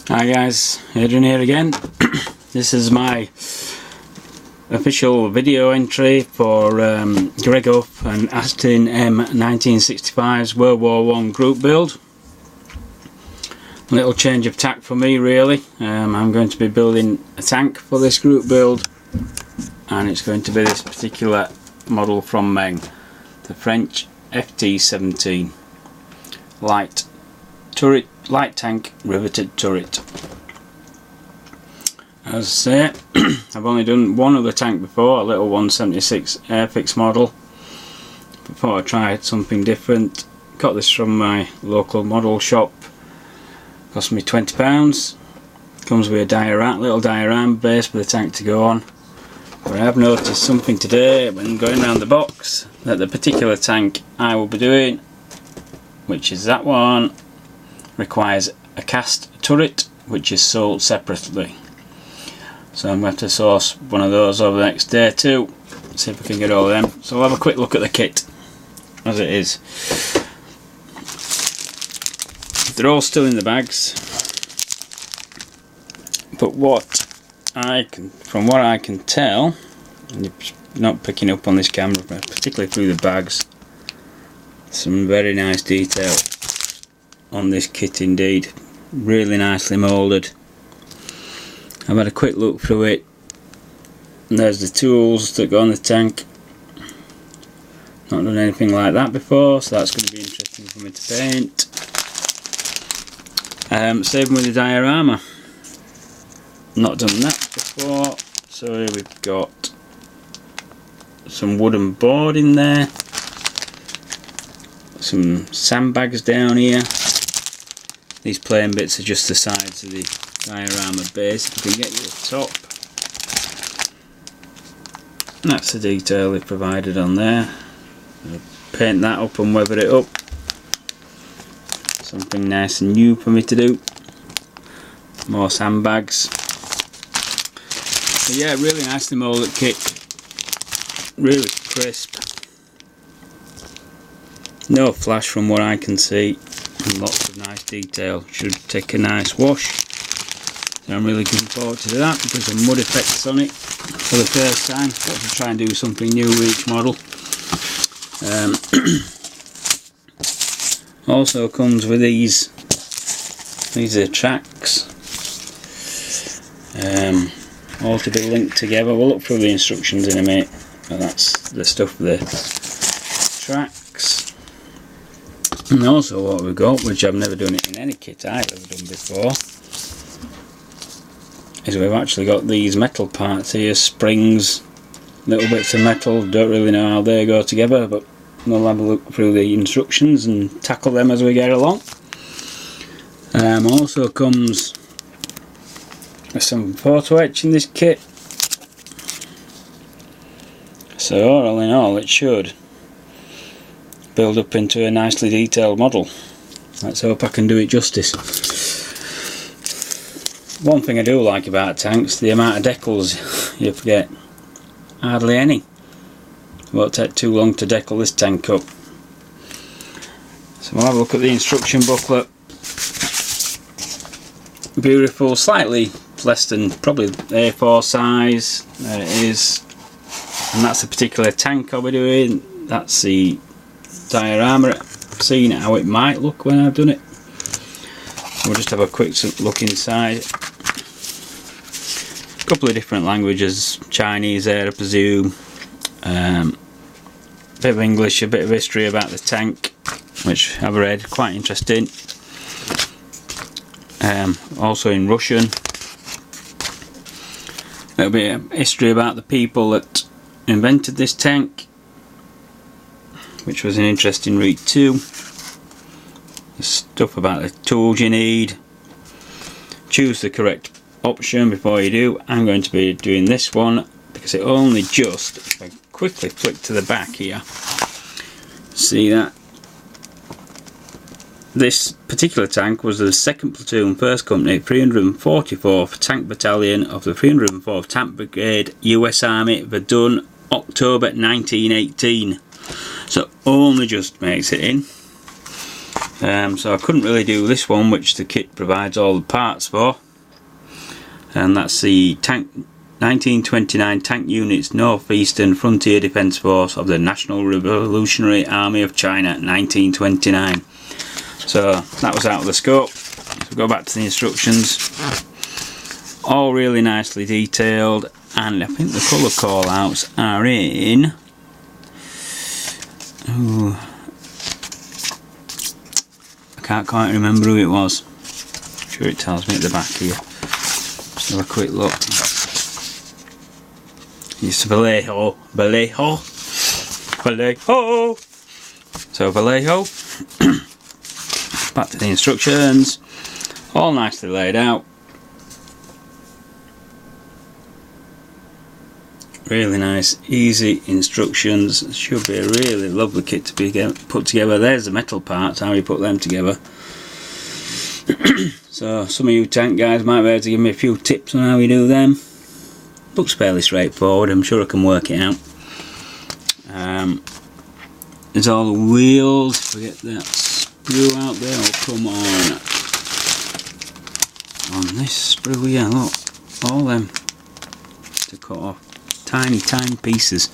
Hi guys, Adrian here again. This is my official video entry for Greg Huff and AstonM1965's WW1 Group Build. A little change of tack for me really. I'm going to be building a tank for this group build, and it's going to be this particular model from Meng, the French FT17 light tank riveted turret. As I say, I've only done one other tank before, a little 176 Airfix model. Before I tried something different, got this from my local model shop. Cost me £20. Comes with a little diorama base for the tank to go on. But I have noticed something today when going around the box, that the particular tank I will be doing, which is that one, requires a cast turret which is sold separately. So I'm going to source one of those over the next day too, see if I can get all of them. So I'll have a quick look at the kit as it is. They're all still in the bags, but from what I can tell, and you're not picking up on this camera, particularly through the bags, some very nice detail on this kit indeed. Really nicely moulded. I've had a quick look through it, and there's the tools that go on the tank. Not done anything like that before, so that's going to be interesting for me to paint. Same with the diorama. Not done that before, so here we've got some wooden board in there, some sandbags down here. These plain bits are just the sides of the diorama base. If you can get to the top, and that's the detail they've provided on there. I'll paint that up and weather it up. Something nice and new for me to do. More sandbags. But yeah, really nicely moulded kit. Really crisp. No flash from what I can see. And lots of nice detail. Should take a nice wash. So I'm really looking forward to that, because of mud effects on it for the first time. Got to try and do something new with each model. Also comes with these are tracks, all to be linked together. We'll look through the instructions in a minute, but that's the stuff for the tracks. And also what we've got, which I've never done it in any kit I've ever done before, is we've actually got these metal parts here, springs, little bits of metal. Don't really know how they go together, but we'll have a look through the instructions and tackle them as we get along. Also comes with some photo etch in this kit. So all in all, it should build up into a nicely detailed model. Let's hope I can do it justice. One thing I do like about tanks, the amount of decals you get. Hardly any. Won't take too long to decal this tank up. So we'll have a look at the instruction booklet. Beautiful, slightly less than probably A4 size. There it is. And that's a particular tank I'll be doing. That's the diorama. Seeing how it might look when I've done it. We'll just have a quick look inside. A couple of different languages, Chinese there I presume. Bit of English, a bit of history about the tank, which I've read, quite interesting. Also in Russian. A little bit of history about the people that invented this tank, which was an interesting read too. Stuff about the tools you need. Choose the correct option before you do. I'm going to be doing this one because it only just, if I quickly flick to the back here, see that this particular tank was the 2nd Platoon 1st Company 344th Tank Battalion of the 304th Tank Brigade, US Army, Verdun, October 1918. So only just makes it in. So I couldn't really do this one, which the kit provides all the parts for, and that's the tank 1929 Tank Units Northeastern Frontier Defence Force of the National Revolutionary Army of China 1929. So that was out of the scope. So go back to the instructions, all really nicely detailed, and I think the colour call outs are in, I can't quite remember who it was. I'm sure it tells me at the back here. Just have a quick look. It's Vallejo. So Vallejo. Back to the instructions. All nicely laid out. Really nice, easy instructions. Should be a really lovely kit to be put together. There's the metal parts, how you put them together. So some of you tank guys might be able to give me a few tips on how you do them. Looks fairly straightforward, I'm sure I can work it out. There's all the wheels. If we get that sprue out there, will come on this sprue here, look, all them to cut off. Tiny pieces,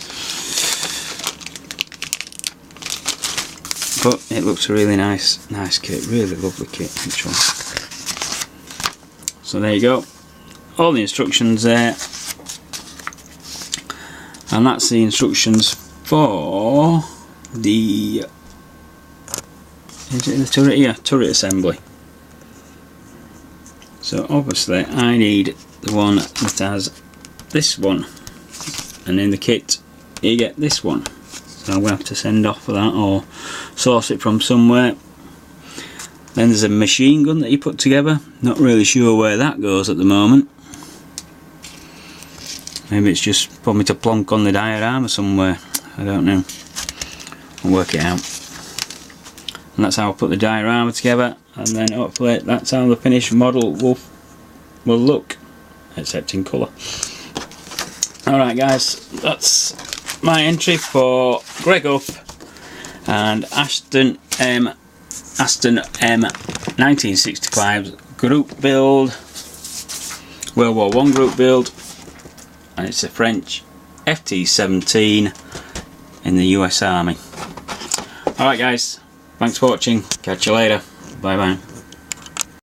but it looks a really nice kit, really lovely kit. So there you go, all the instructions there, and that's the instructions for the, is it the turret? Yeah, turret assembly. So obviously I need the one that has this one, and in the kit you get this one, so I'm going to have to send off for that or source it from somewhere. Then there's a machine gun that you put together, not really sure where that goes at the moment. Maybe it's just for me to plonk on the diorama somewhere, I don't know. I'll work it out. And that's how I put the diorama together, and then hopefully that's how the finished model will look, except in colour. Alright guys, that's my entry for Greg Huff and AstonM1965 Group Build, World War I Group Build, and it's a French FT-17 in the US Army. Alright guys, thanks for watching, catch you later, bye bye.